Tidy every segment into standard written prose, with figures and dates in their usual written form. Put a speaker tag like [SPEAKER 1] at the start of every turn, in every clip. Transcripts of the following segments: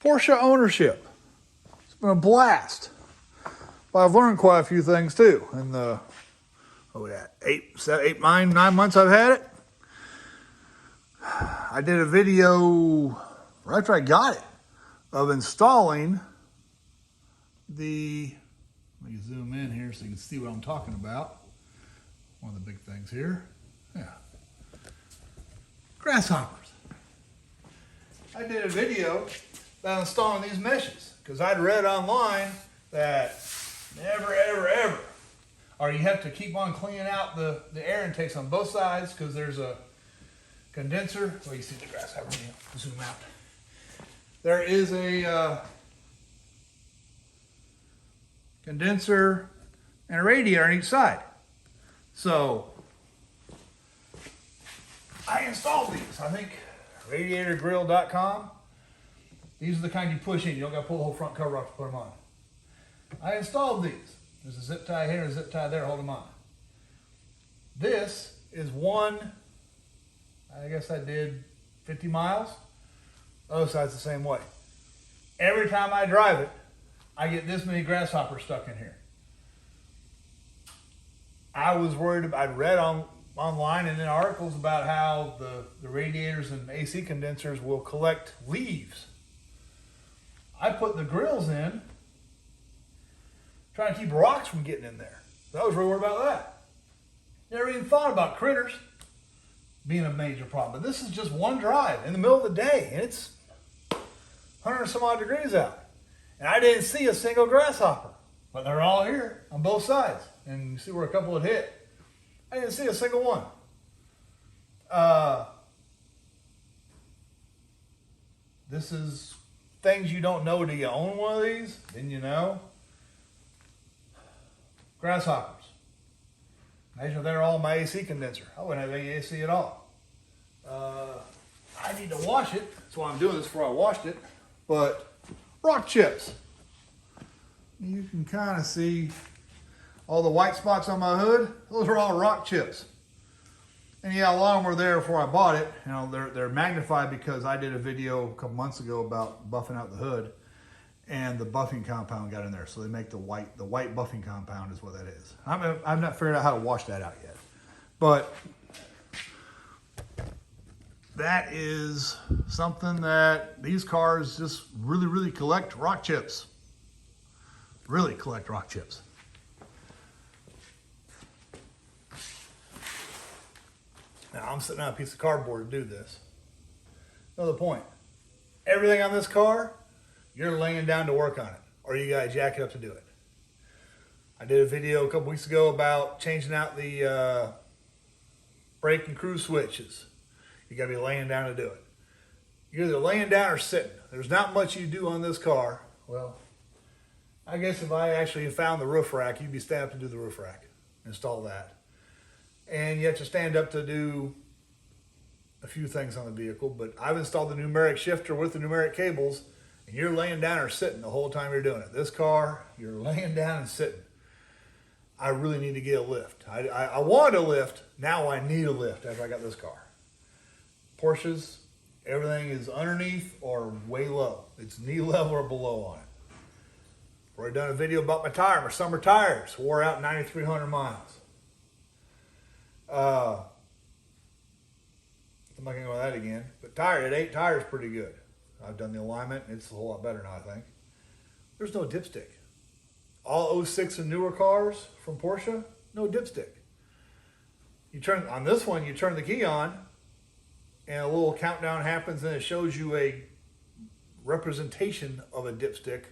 [SPEAKER 1] Porsche ownership. It's been a blast. But I've learned quite a few things too. In the 9 months I've had it. I did a video right after I got it of installing the, let me zoom in here so you can see what I'm talking about. One of the big things here. Yeah. Grasshoppers. I did a video about installing these meshes because I'd read online that never, ever, ever, or you have to keep on cleaning out the air intakes on both sides because there's a condenser. Well, you see the grasshopper, zoom out. There is a condenser and a radiator on each side. So I installed these. I think radiatorgrill.com. These are the kind you push in. You don't got to pull the whole front cover off to put them on. I installed these. There's a zip tie here and a zip tie there. Hold them on. This is one, I guess I did 50 miles. Other side's the same way. Every time I drive it, I get this many grasshoppers stuck in here. I was worried about, I'd read online and in articles about how the radiators and AC condensers will collect leaves. I put the grills in, trying to keep rocks from getting in there. So I was really worried about that. Never even thought about critters being a major problem. But this is just one drive in the middle of the day, and it's 100 and some odd degrees out. And I didn't see a single grasshopper, but they're all here on both sides. And you see where a couple had hit. I didn't see a single one. This is things you don't know. Do you own one of these? Didn't you know? Grasshoppers. Imagine if they're all my AC condenser. I wouldn't have any AC at all. I need to wash it. That's why I'm doing this before I washed it. But rock chips. You can kind of see all the white spots on my hood. Those are all rock chips. And yeah, a lot of them were there before I bought it. You know, they're magnified because I did a video a couple months ago about buffing out the hood, and the buffing compound got in there. So they make the white buffing compound is what that is. I've not figured out how to wash that out yet. But that is something that these cars just really, really collect rock chips. Really collect rock chips. Now I'm sitting on a piece of cardboard to do this. Another point. Everything on this car, you're laying down to work on it, or you got to jack it up to do it. I did a video a couple weeks ago about changing out the brake and cruise switches. You got to be laying down to do it. You're either laying down or sitting. There's not much you do on this car. Well, I guess if I actually found the roof rack, you'd be standing up to do the roof rack. Install that. And you have to stand up to do a few things on the vehicle, but I've installed the numeric shifter with the numeric cables, and you're laying down or sitting the whole time you're doing it. This car, you're laying down and sitting. I really need to get a lift. I wanted a lift, now I need a lift after I got this car. Porsches, everything is underneath or way low. It's knee level or below on it. I've already done a video about my tire. My summer tires wore out 9,300 miles. I'm not going to go with that again. But at 8 tires pretty good. I've done the alignment. It's a whole lot better now, I think. There's no dipstick. All 06 and newer cars from Porsche, no dipstick. On this one, you turn the key on, and a little countdown happens, and it shows you a representation of a dipstick.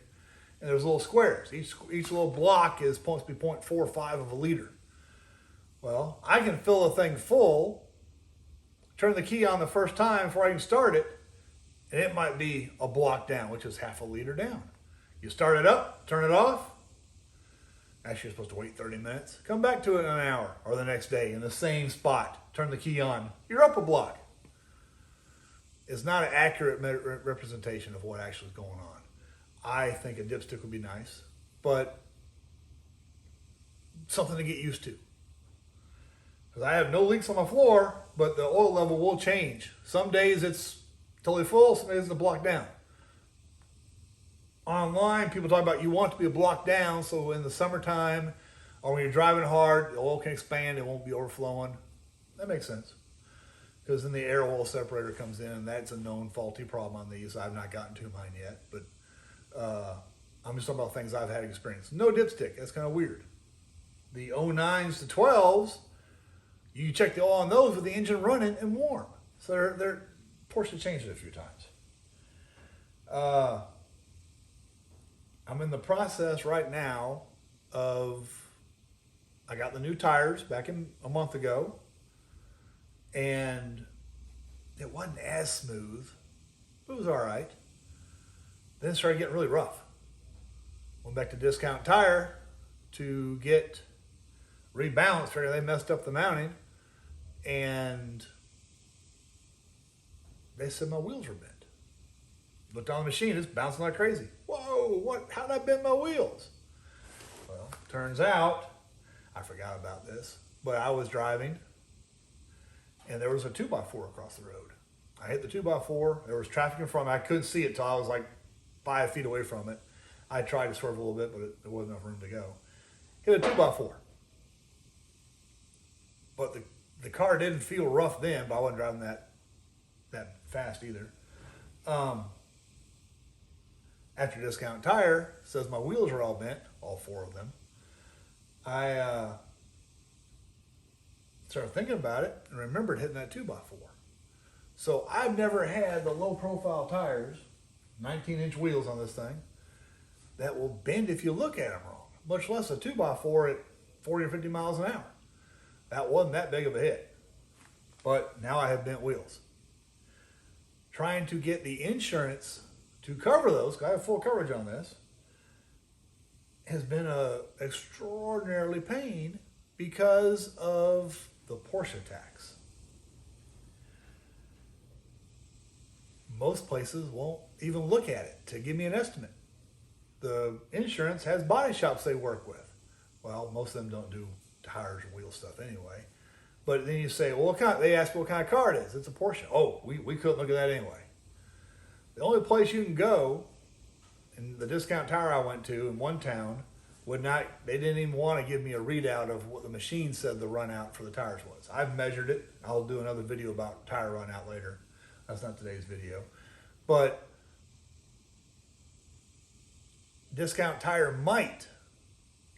[SPEAKER 1] And there's little squares. Each little block is supposed to be 0.45 of a liter. Well, I can fill a thing full, turn the key on the first time before I can start it, and it might be a block down, which is half a liter down. You start it up, turn it off. Actually, you're supposed to wait 30 minutes. Come back to it in an hour or the next day in the same spot. Turn the key on. You're up a block. It's not an accurate representation of what actually is going on. I think a dipstick would be nice, but something to get used to. Because I have no leaks on my floor, but the oil level will change. Some days it's totally full, some days it's a block down. online, people talk about you want it to be blocked down so in the summertime or when you're driving hard, the oil can expand, it won't be overflowing. That makes sense. Because then the air oil separator comes in, and that's a known faulty problem on these. I've not gotten to mine yet, but I'm just talking about things I've had experience. No dipstick, that's kind of weird. The 09s to 12s, you check the oil on those with the engine running and warm. So they're Porsche changed it a few times. I'm in the process right now of, I got the new tires back in a month ago, and it wasn't as smooth, but it was all right. Then it started getting really rough. Went back to Discount Tire to get rebalanced. Figured they messed up the mounting, and they said my wheels were bent. Looked on the machine, it's bouncing like crazy. Whoa, what? How'd I bend my wheels? Well, turns out, I forgot about this, but I was driving, and there was a 2x4 across the road. I hit the 2x4. There was traffic in front of me. I couldn't see it till I was like 5 feet away from it. I tried to swerve a little bit, but there wasn't enough room to go. Hit a 2x4. But the car didn't feel rough then, but I wasn't driving that fast either. After Discount Tire says my wheels are all bent, all 4 of them, I started thinking about it and remembered hitting that 2x4. So I've never had the low profile tires, 19-inch wheels on this thing, that will bend if you look at them wrong, much less a 2x4 at 40 or 50 miles an hour. That wasn't that big of a hit. But now I have bent wheels. Trying to get the insurance to cover those, because I have full coverage on this, has been a extraordinarily pain because of the Porsche tax. Most places won't even look at it to give me an estimate. The insurance has body shops they work with. Well, most of them don't do tires or wheel stuff anyway. But then you say, well, they ask what kind of car it is. It's a Porsche. Oh, we couldn't look at that anyway. The only place you can go, in the Discount Tire I went to in one town, they didn't even want to give me a readout of what the machine said the run out for the tires was. I've measured it. I'll do another video about tire run out later. That's not today's video. But Discount Tire might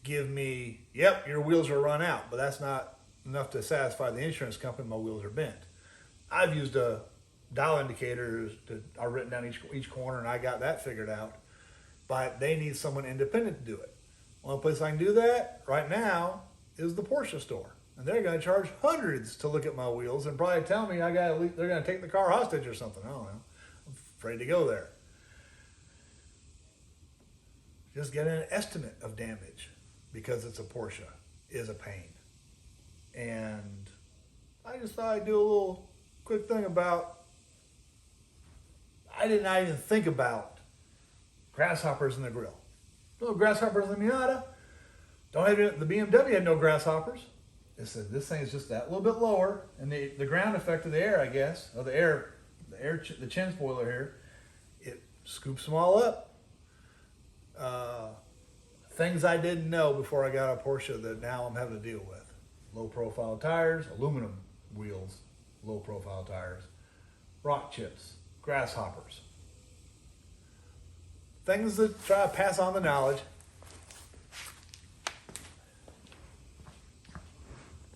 [SPEAKER 1] give me, yep, your wheels are run out, but that's not enough to satisfy the insurance company my wheels are bent. I've used a dial indicator I've written down each corner, and I got that figured out. But they need someone independent to do it. Only place I can do that right now is the Porsche store. And they're going to charge hundreds to look at my wheels and probably tell me they're going to take the car hostage or something. I don't know. I'm afraid to go there. Just getting an estimate of damage because it's a Porsche is a pain. And I just thought I'd do a little quick thing about, I did not even think about grasshoppers in the grill. No grasshoppers in the Miata. Don't have the BMW had no grasshoppers. It said this thing is just that little bit lower, and the ground effect of the air, I guess, of the chin spoiler here, it scoops them all up. Things I didn't know before I got a Porsche that now I'm having to deal with. Low profile tires, aluminum wheels, low profile tires, rock chips, grasshoppers. Things that try to pass on the knowledge.